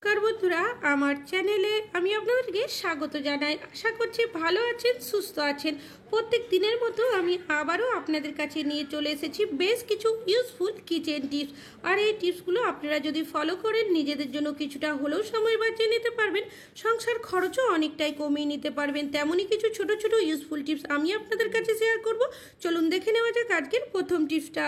নমস্কার বন্ধুরা, আমার চ্যানেলে আমি আপনাদেরকে স্বাগত জানাই। আশা করছি ভালো আছেন, সুস্থ আছেন। প্রত্যেক দিনের মতো আমি আবারও আপনাদের কাছে নিয়ে চলে এসেছি বেশ কিছু ইউজফুল কিচেন টিপস। আর এই টিপসগুলো আপনারা যদি ফলো করেন, নিজেদের জন্য কিছুটা হলেও সময় বাঁচিয়ে নিতে পারবেন, সংসার খরচও অনেকটাই কমিয়ে নিতে পারবেন। তেমনই কিছু ছোট ছোট ইউজফুল টিপস আমি আপনাদের কাছে শেয়ার করব। চলুন দেখে নেওয়া যাক আজকের প্রথম টিপসটা।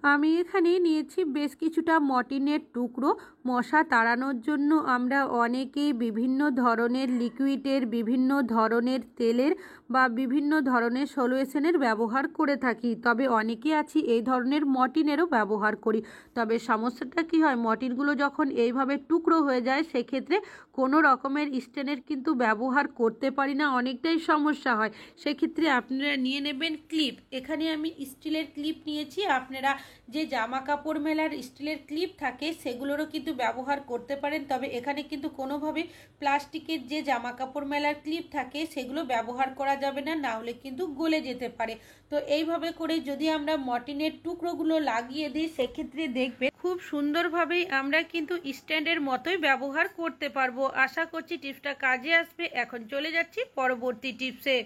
আমি এখানে নিয়েছি বেশ কিছুটা মর্টিনের টুকরো। মশা তাড়ানোর জন্য আমরা অনেকেই বিভিন্ন ধরনের লিকুইডের, বিভিন্ন ধরনের তেলের বা বিভিন্ন ধরনের সলিউশনের ব্যবহার করে থাকি। তবে অনেকে আছি এই ধরনের মর্টিনেরও ব্যবহার করি। তবে সমস্যাটা কি হয়, মর্টিনগুলো যখন এইভাবে টুকরো হয়ে যায় সেক্ষেত্রে কোনো রকমের স্টেনের কিন্তু ব্যবহার করতে পারি না, অনেকটাই সমস্যা হয়। সেক্ষেত্রে আপনারা নিয়ে নেবেন ক্লিপ। এখানে আমি স্টিলের ক্লিপ নিয়েছি। আপনারা যে জামা কাপড় মেলার স্টিলের ক্লিপ থাকে সেগুলোরও কিন্তু ব্যবহার করতে পারেন। তবে এখানে কিন্তু কোনোভাবে প্লাস্টিকের যে জামা কাপড় মেলার ক্লিপ থাকে সেগুলো ব্যবহার করা যাবে না, না হলে কিন্তু গলে যেতে পারে। তো এইভাবে করে যদি আমরা মর্টিনের টুকরোগুলো লাগিয়ে দিই সেক্ষেত্রে দেখবে খুব সুন্দরভাবেই আমরা কিন্তু স্ট্যান্ডের মতোই ব্যবহার করতে পারবো। আশা করছি টিপসটা কাজে আসবে। এখন চলে যাচ্ছি পরবর্তী টিপসে।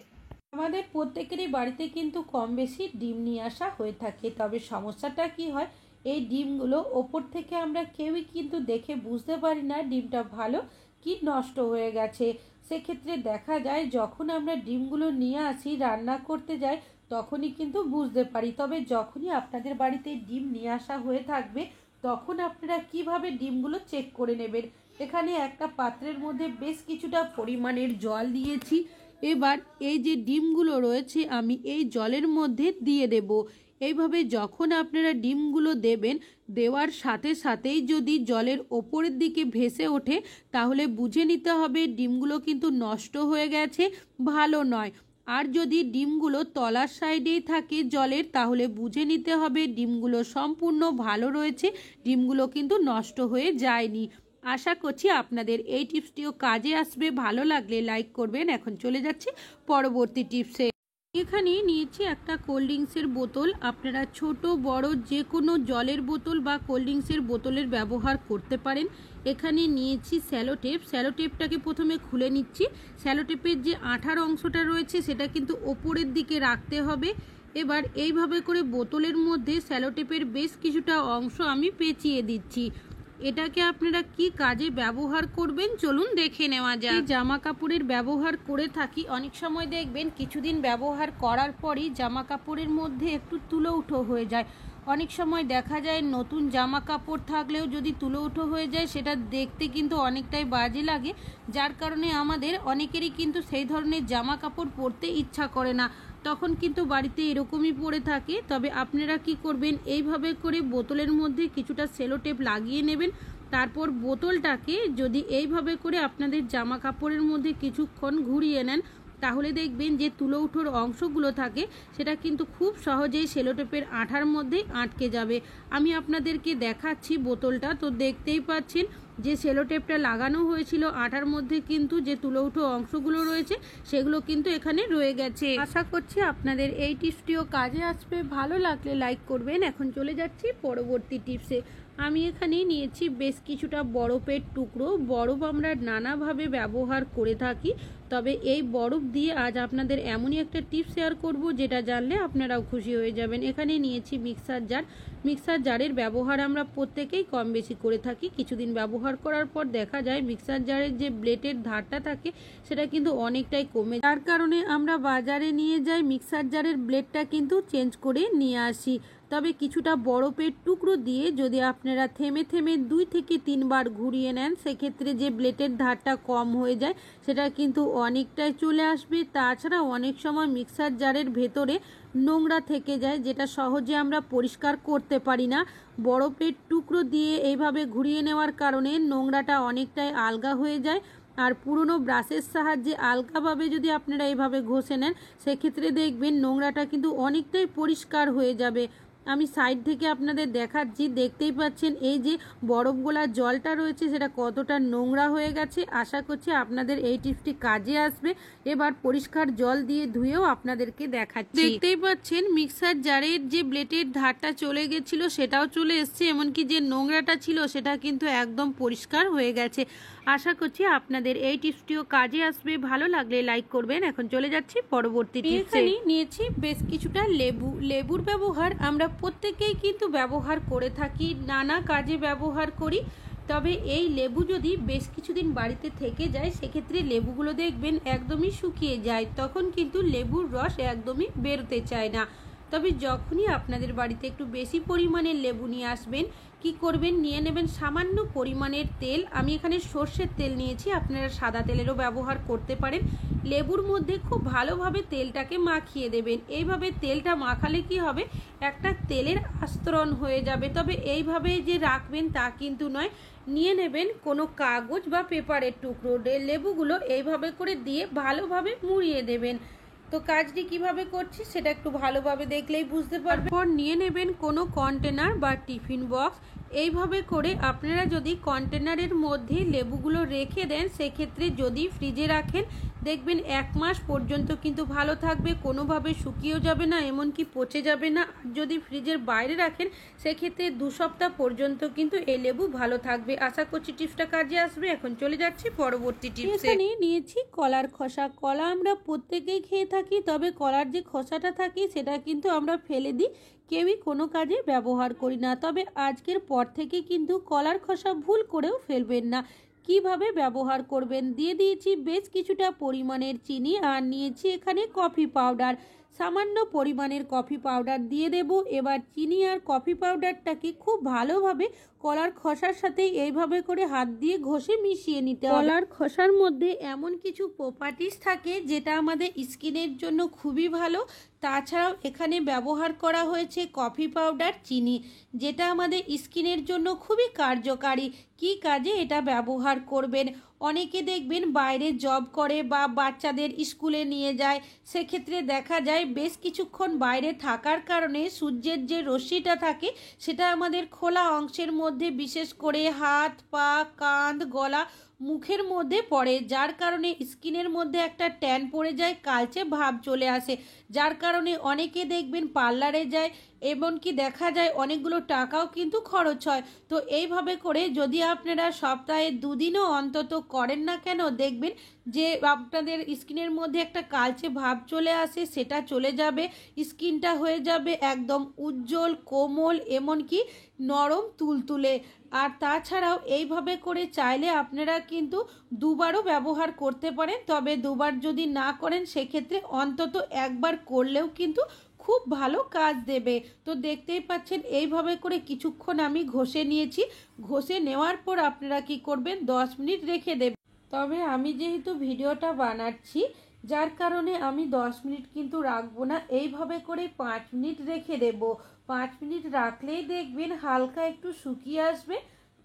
আমাদের প্রত্যেকেরই বাড়িতে কিন্তু কম বেশি ডিম নিয়ে আসা হয়ে থাকে। তবে সমস্যাটা কি হয়, এই ডিমগুলো ওপর থেকে আমরা কেউই কিন্তু দেখে বুঝতে পারি না ডিমটা ভালো কি নষ্ট হয়ে গেছে। সেক্ষেত্রে দেখা যায় যখন আমরা ডিমগুলো নিয়ে আসি রান্না করতে যাই তখনই কিন্তু বুঝতে পারি। তবে যখনই আপনাদের বাড়িতে ডিম নিয়ে আসা হয়ে থাকবে তখন আপনারা কিভাবে ডিমগুলো চেক করে নেবেন। এখানে একটা পাত্রের মধ্যে বেশ কিছুটা পরিমাণের জল দিয়েছি। এবার এই যে ডিমগুলো রয়েছে আমি এই জলের মধ্যে দিয়ে দেব। এইভাবে যখন আপনারা ডিমগুলো দেবেন, দেওয়ার সাথে সাথেই যদি জলের ওপরের দিকে ভেসে ওঠে তাহলে বুঝে নিতে হবে ডিমগুলো কিন্তু নষ্ট হয়ে গেছে, ভালো নয়। আর যদি ডিমগুলো তলার সাইডেই থাকে জলের তাহলে বুঝে নিতে হবে ডিমগুলো সম্পূর্ণ ভালো রয়েছে, ডিমগুলো কিন্তু নষ্ট হয়ে যায়নি। আশা করছি আপনাদের এই টিপসটিও কাজে আসবে। ভালো লাগলে লাইক করবেন। এখন চলে যাচ্ছি পরবর্তী টিপসে। এখানে নিয়েছি একটা কোল্ড ড্রিঙ্কসের বোতল। আপনারা ছোট বড় যে কোনো জলের বোতল বা কোল্ড ড্রিঙ্কসের বোতলের ব্যবহার করতে পারেন। এখানে নিয়েছি স্যালোটেপ। স্যালোটেপটাকে প্রথমে খুলে নিচ্ছি। স্যালোটেপের যে আঠার অংশটা রয়েছে সেটা কিন্তু ওপরের দিকে রাখতে হবে। এবার এইভাবে করে বোতলের মধ্যে স্যালোটেপের বেশ কিছুটা অংশ আমি পেঁচিয়ে দিচ্ছি। এটাকে আপনারা কি কাজে ব্যবহার করবেন চলুন দেখে নেওয়া যায়। জামা কাপড়ের ব্যবহার করে থাকি। অনেক সময় দেখবেন কিছুদিন ব্যবহার করার পরই জামা কাপড়ের মধ্যে একটু তুলো উঠো হয়ে যায়। অনেক সময় দেখা যায় নতুন জামা কাপড় থাকলেও যদি তুলো উঠো হয়ে যায় সেটা দেখতে কিন্তু অনেকটাই বাজে লাগে, যার কারণে আমাদের অনেকেরই কিন্তু সেই ধরনের জামা কাপড় পরতে ইচ্ছা করে না, তখন কিন্তু বাড়িতে এরকমই পড়ে থাকে। তবে আপনারা কি করবেন, এইভাবে করে বোতলের মধ্যে কিছুটা সেলোটেপ লাগিয়ে নেবেন। তারপর বোতলটাকে যদি এইভাবে করে আপনাদের জামা কাপড়ের মধ্যে কিছুক্ষণ ঘুরিয়ে নেন তাহলে দেখবেন যে তুলো উঠোর অংশগুলো থাকে সেটা কিন্তু খুব সহজেই সেলোটেপের আঠার মধ্যে আটকে যাবে। আমি আপনাদেরকে দেখাচ্ছি বোতলটা, তো দেখতেই পাচ্ছেন যে সেলোটেপটা লাগানো হয়েছিল আঠার মধ্যে কিন্তু যে তুলো উঠো অংশগুলো রয়েছে সেগুলো কিন্তু এখানে রয়ে গেছে। আশা করছি আপনাদের এই টিপসটিও কাজে আসবে। ভালো লাগলে লাইক করবেন। এখন চলে যাচ্ছি পরবর্তী টিপসে। আমি এখানে নিয়েছি বেশ কিছুটা বরফের টুকরো। বরফ আমরা নানাভাবে ব্যবহার করে থাকি, তবে এই বরফ দিয়ে আজ আপনাদের এমনই একটা টিপস শেয়ার করব যেটা জানলে আপনারাও খুশি হয়ে যাবেন। এখানে নিয়েছি মিক্সার জার। মিক্সার জারের ব্যবহার আমরা প্রত্যেকেই কম বেশি করে থাকি। কিছুদিন ব্যবহার করার পর দেখা যায় মিক্সার জারের যে ব্লেডের ধারটা থাকে সেটা কিন্তু অনেকটাই কমে, যার কারণে আমরা বাজারে নিয়ে যাই মিক্সার জারের ব্লেডটা কিন্তু চেঞ্জ করে নিয়ে আসি। তবে কিছুটা বরফের টুকরো দিয়ে যদি আপনারা থেমে থেমে 2 থেকে 3 বার ঘুরিয়ে নেন সেক্ষেত্রে যে ব্লেডের ধারটা কম হয়ে যায় সেটা কিন্তু অনেকটাই চলে আসবে। তাছাড়া অনেক সময় মিক্সার জারের ভেতরে নোংরা থেকে যায় যেটা সহজে আমরা পরিষ্কার করতে পারি না। বরফের টুকরো দিয়ে এইভাবে ঘুরিয়ে নেওয়ার কারণে নোংরাটা অনেকটাই আলগা হয়ে যায়। আর পুরনো ব্রাশের সাহায্যে আলগাভাবে যদি আপনারা এইভাবে ঘষে নেন সেক্ষেত্রে দেখবেন নোংরাটা কিন্তু অনেকটাই পরিষ্কার হয়ে যাবে। আমি সাইড থেকে আপনাদের দেখাচ্ছি। দেখতেই পাচ্ছেন এই যে বরফ গোলার জলটা রয়েছে সেটা কতটা নোংরা হয়ে গেছে। আশা করছি আপনাদের এই টিপসটি কাজে আসবে। এবার পরিষ্কার জল দিয়ে ধুয়েও আপনাদেরকে দেখাচ্ছি। দেখতেই পাচ্ছেন মিক্সার জারের যে ব্লেডের ধারটা চলে গেছিল সেটাও চলে এসছে, এমনকি যে নোংরাটা ছিল সেটা কিন্তু একদম পরিষ্কার হয়ে গেছে। আশা করছি আপনাদের এই টিপসটিও কাজে আসবে। ভালো লাগলে লাইক করবেন। এখন চলে যাচ্ছি পরবর্তী টিপসে। নিয়েছি বেশ কিছুটা লেবু। লেবুর ব্যবহার আমরা প্রত্যেকেই কিন্তু ব্যবহার করে থাকি, নানা কাজে ব্যবহার করি। তবে এই লেবু যদি বেশ কিছুদিন বাড়িতে থেকে যায় সেক্ষেত্রে লেবুগুলো দেখবেন একদমই শুকিয়ে যায়, তখন কিন্তু লেবুর রস একদমই বেরোতে চায় না। তবে যখনই আপনাদের বাড়িতে একটু বেশি পরিমাণের লেবু নিয়ে আসবেন, কি করবেন, নিয়ে নেবেন সামান্য পরিমাণের তেল। আমি এখানে সর্ষের তেল নিয়েছি, আপনারা সাদা তেলেরও ব্যবহার করতে পারেন। লেবুর মধ্যে খুব ভালোভাবে তেলটাকে মাখিয়ে দেবেন। এইভাবে তেলটা মাখালে কি হবে, একটা তেলের আস্তরণ হয়ে যাবে। তবে এইভাবে যে রাখবেন তা কিন্তু নয়, নিয়ে নেবেন কোনো কাগজ বা পেপারের টুকরো, লেবুগুলো এইভাবে করে দিয়ে ভালোভাবে মুড়িয়ে দেবেন। তো কাজটি কিভাবে করছি সেটা একটু ভালোভাবে দেখলেই বুঝতে পারবেন। তারপর নিয়ে নেবেন কোনো কন্টেনার বা টিফিন বক্স। এইভাবে করে আপনারা যদি কন্টেনারের মধ্যে লেবুগুলো রেখে দেন, সেক্ষেত্রে যদি ফ্রিজে রাখেন দেখবেন 1 মাস পর্যন্ত কিন্তু ভালো থাকবে, কোনোভাবে শুকিয়েও যাবে না, এমনকি পচে যাবে না। আর যদি ফ্রিজের বাইরে রাখেন সেক্ষেত্রে 2 সপ্তাহ পর্যন্ত কিন্তু এই লেবু ভালো থাকবে। আশা করছি টিপসটা কাজে আসবে। এখন চলে যাচ্ছি পরবর্তী টিপসে। এখানে নিয়েছি কলার খোসা। কলা আমরা প্রত্যেকেই খেয়ে থাকি, তবে কলার যে খোসাটা থাকে সেটা কিন্তু আমরা ফেলে দিই, কেউই কোনো কাজে ব্যবহার করি না। তবে আজকের পর থেকে কিন্তু কলার খোসা ভুল করেও ফেলবেন না। কিভাবে ব্যবহার করবেন, দিয়ে দিয়েছি বেশ কিছুটা পরিমাণের চিনি, আর নিয়েছি এখানে কফি পাউডার। সামান্য পরিমাণের কফি পাউডার দিয়ে দেব। এবার চিনি আর কফি পাউডারটাকে খুব ভালোভাবে কলার খোসার সাথে এইভাবে করে হাত দিয়ে ঘষে মিশিয়ে নিতে হবে। কলার খোসার মধ্যে এমন কিছু প্রপার্টিস থাকে যেটা আমাদের স্কিনের জন্য খুবই ভালো। তাছাড়াও এখানে ব্যবহার করা হয়েছে কফি পাউডার, চিনি, যেটা আমাদের স্কিনের জন্য খুবই কার্যকারী। কি কাজে এটা ব্যবহার করবেন, অনেকে দেখবেন বাইরে জব করে বা বাচ্চাদের স্কুলে নিয়ে যায়, সেক্ষেত্রে দেখা যায় বেশ কিছুক্ষণ বাইরে থাকার কারণে সূর্যের যে রশ্মিটা থাকে সেটা আমাদের খোলা অংশের মধ্যে, বিশেষ করে হাত, পা, কাঁধ, গলা, মুখের মধ্যে পড়ে, যার কারণে স্কিনের মধ্যে একটা ট্যান পড়ে যায়, কালচে ভাব চলে আসে, যার কারণে অনেকে দেখবেন পার্লারে যায়, এমনকি দেখা যায় অনেকগুলো টাকাও কিন্তু খরচ হয়। তো এইভাবে করে যদি আপনারা সপ্তাহে 2 দিনও অন্তত করেন না কেন, দেখবেন যে আপনাদের স্কিনের মধ্যে একটা কালচে ভাব চলে আসে, সেটা চলে যাবে, স্কিনটা হয়ে যাবে একদম উজ্জ্বল, কোমল, এমনকি নরম তুলতুলে। আর তাছাড়াও এইভাবে করে চাইলে আপনারা কিন্তু 2 বারও ব্যবহার করতে পারেন। তবে 2 বার যদি না করেন সেক্ষেত্রে অন্তত 1 বার করলেও কিন্তু খুব ভালো কাজ দেবে। তো দেখতেই পাচ্ছেন এইভাবে করে কিছুক্ষণ আমি ঘষে নিয়েছি। ঘষে নেওয়ার পর আপনারা কি করবেন, 10 মিনিট রেখে দেবেন। তবে আমি যেহেতু ভিডিওটা বানাচ্ছি, যার কারণে আমি 10 মিনিট কিন্তু রাখবো না, এইভাবে করে 5 মিনিট রেখে দেব। 5 মিনিট রাখলেই দেখবেন হালকা একটু শুকিয়ে আসবে।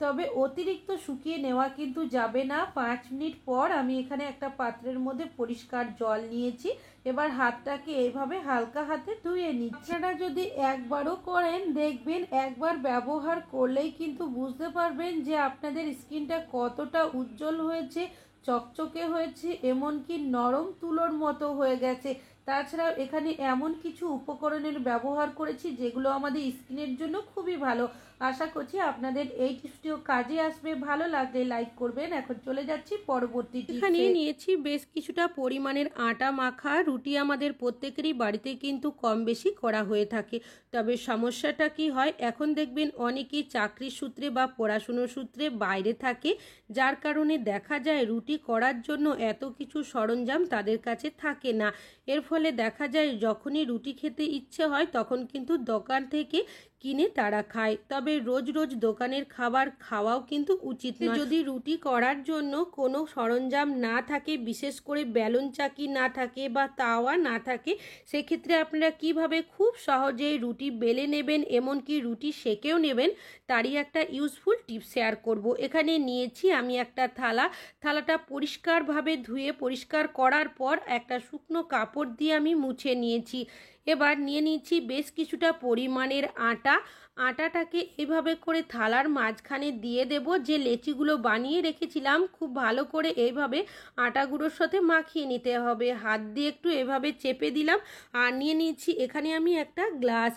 তবে অতিরিক্ত শুকিয়ে নেওয়া কিন্তু যাবে না। 5 মিনিট পর আমি এখানে একটা পাত্রের মধ্যে পরিষ্কার জল নিয়েছি। এবার হাতটাকে এইভাবে হালকা হাতে ধুয়ে নিচ্ছি। আপনারা যদি একবারও করেন, দেখবেন একবার ব্যবহার করলেই কিন্তু বুঝতে পারবেন যে আপনাদের স্কিনটা কতটা উজ্জ্বল হয়েছে, চকচকে হয়েছে, এমনকি নরম তুলোর মতো হয়ে গেছে। তাছাড়াও এখানে এমন কিছু উপকরণের ব্যবহার করেছি যেগুলো আমাদের স্কিনের জন্য খুবই ভালো। আশা করছি আপনাদের এই টিপসটিও কাজে আসবে। ভালো লাগলে লাইক করবেন। এখন চলে যাচ্ছি পরবর্তী টিপসে। এখানে নিয়েছি বেশ কিছুটা পরিমাণের আটা মাখা। রুটি আমাদের প্রত্যেকেরই বাড়িতে কিন্তু কম বেশি করা হয়ে থাকে। তবে সমস্যাটা কি হয়, এখন দেখবেন অনেকেই চাকরির সূত্রে বা পড়াশুনোর সূত্রে বাইরে থাকে, যার কারণে দেখা যায় রুটি করার জন্য এত কিছু সরঞ্জাম তাদের কাছে থাকে না। এর ফলে দেখা যায় যখনই রুটি খেতে ইচ্ছে হয় তখন কিন্তু দোকান থেকে কিনে তারা খায়। তবে রোজ রোজ দোকানের খাবার খাওয়াও কিন্তু উচিত নয়। যদি রুটি করার জন্য কোনো সরঞ্জাম না থাকে, বিশেষ করে বেলুন চাকি না থাকে বা তাওয়া না থাকে, সেক্ষেত্রে আপনারা কিভাবে খুব সহজেই রুটি বেলে নেবেন, এমনকি রুটি সেকেও নেবেন, তারই একটা ইউজফুল টিপস শেয়ার করব। এখানে নিয়েছি আমি একটা থালাটা পরিষ্কারভাবে ধুয়ে পরিষ্কার করার পর একটা শুকনো কাপড় দিয়ে আমি মুছে নিয়েছি। এবার নিয়ে নিচ্ছি বেশ কিছুটা পরিমাণের আটাটাকে এভাবে করে থালার মাঝখানে দিয়ে দেব। যে লেচিগুলো বানিয়ে রেখেছিলাম খুব ভালো করে এইভাবে আটাগুলোর সাথে মাখিয়ে নিতে হবে। হাত দিয়ে একটু এভাবে চেপে দিলাম। আর নিয়ে নিচ্ছি এখানে আমি একটা গ্লাস।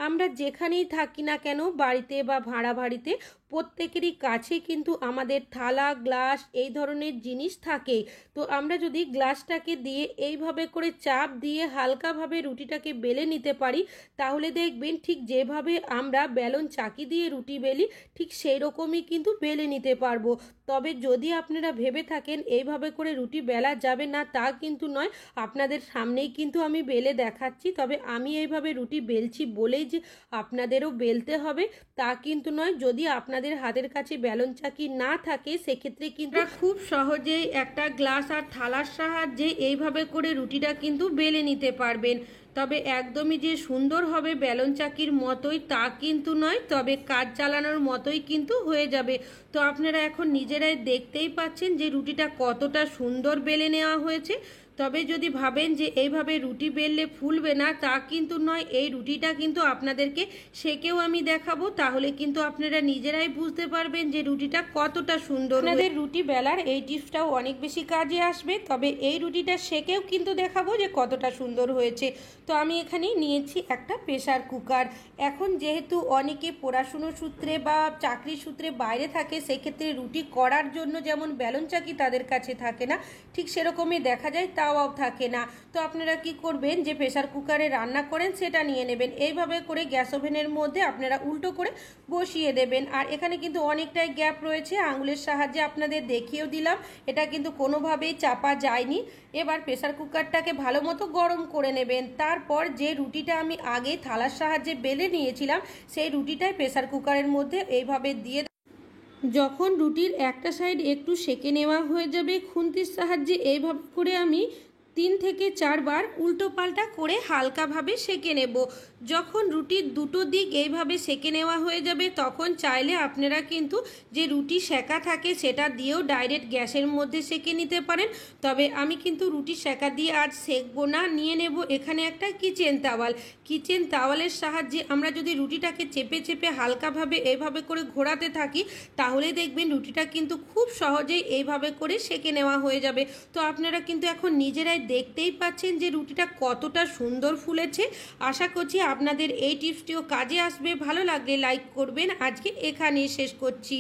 আমরা যেখানেই থাকি না কেন, বাড়িতে বা ভাড়া বাড়িতে, প্রত্যেকেরই কাছে কিন্তু আমাদের থালা গ্লাস এই ধরনের জিনিস থাকে। তো আমরা যদি গ্লাসটাকে দিয়ে এইভাবে করে চাপ দিয়ে হালকাভাবে রুটিটাকে বেলে নিতে পারি, তাহলে দেখবেন ঠিক যেভাবে আমরা বেলন চাকি দিয়ে রুটি বেলি ঠিক সেই রকমই কিন্তু বেলে নিতে পারবো। তবে যদি আপনারা ভেবে থাকেন এইভাবে করে রুটি বেলা যাবে না, তা কিন্তু নয়। আপনাদের সামনেই কিন্তু আমি বেলে দেখাচ্ছি। তবে আমি এইভাবে রুটি বেলছি বলেই যে আপনাদেরও বেলতে হবে তা কিন্তু নয়। যদি আপনাদের হাতের কাছে বেলন চাকি না থাকে, সেক্ষেত্রে কিন্তু খুব সহজেই একটা গ্লাস আর থালার সাহায্যে এইভাবে করে রুটিটা কিন্তু বেলে নিতে পারবেন। তবে একদমই যে সুন্দর হবে বেলন চাকির মতোই তা কিন্তু নয়, তবে কাজ চালানোর মতোই কিন্তু হয়ে যাবে। তো আপনারা এখন নিজেরাই দেখতেই পাচ্ছেন যে রুটিটা কতটা সুন্দর বেলে নেওয়া হয়েছে। তবে যদি ভাবেন যে এইভাবে রুটি বেললে ফুলবে না, তা কিন্তু নয়। এই রুটিটা কিন্তু আপনাদেরকে সেকেও আমি দেখাবো, তাহলে কিন্তু আপনারা নিজেরাই বুঝতে পারবেন যে রুটিটা কতটা সুন্দর। আপনাদের রুটি বেলার এই টিপসটাও অনেক বেশি কাজে আসবে। তবে এই রুটিটা সেকেও কিন্তু দেখাবো যে কতটা সুন্দর হয়েছে। তো আমি এখানে নিয়েছি একটা প্রেসার কুকার। এখন যেহেতু অনেকে পড়াশুনো সূত্রে বা চাকরি সূত্রে বাইরে থাকে, সেক্ষেত্রে রুটি করার জন্য যেমন বেলন চাকি তাদের কাছে থাকে না, ঠিক সেরকমই দেখা যায় তাওয়াও থাকে না। তো আপনারা কি করবেন, যে প্রেসার কুকারে রান্না করেন সেটা নিয়ে নেবেন। এইভাবে করে গ্যাস ওভেনের মধ্যে আপনারা উল্টো করে বসিয়ে দেবেন। আর এখানে কিন্তু অনেকটাই গ্যাপ রয়েছে, আঙুলের সাহায্যে আপনাদের দেখিয়েও দিলাম, এটা কিন্তু কোনোভাবেই চাপা যায়নি। এবার প্রেসার কুকারটাকে ভালো মতো গরম করে নেবেন। তারপর যে রুটিটা আমি আগে থালার সাহায্যে বেলে নিয়েছিলাম, সেই রুটিটাই প্রেসার কুকারের মধ্যে এইভাবে দিয়ে যখন রুটির একটা সাইড একটু সেঁকে নেওয়া হয়ে যাবে, খুন্তির সাহায্যে এইভাবে করে আমি 3 থেকে 4 বার উল্টো পাল্টা করে হালকাভাবে সেঁকে নেব। যখন রুটির দুটো দিক এইভাবে সেঁকে নেওয়া হয়ে যাবে, তখন চাইলে আপনারা কিন্তু যে রুটি সেঁকা থাকে সেটা দিয়েও ডাইরেক্ট গ্যাসের মধ্যে সেঁকে নিতে পারেন। তবে আমি কিন্তু রুটি সেঁকা দিয়ে আজ সেঁকবো না। নিয়ে নেব এখানে একটা কিচেন তাওয়াল। কিচেন তাওয়ালের সাহায্যে আমরা যদি রুটিটাকে চেপে চেপে হালকাভাবে এইভাবে করে ঘোরাতে থাকি, তাহলে দেখবেন রুটিটা কিন্তু খুব সহজেই এইভাবে করে সেঁকে নেওয়া হয়ে যাবে। তো আপনারা কিন্তু এখন নিজেরাই দেখতেই পাচ্ছেন যে রুটিটা কতটা সুন্দর ফুলেছে। আশা করছি আপনাদের এই টিপসটিও কাজে আসবে। ভালো লাগলে লাইক করবেন। আজকে এখানেই শেষ করছি।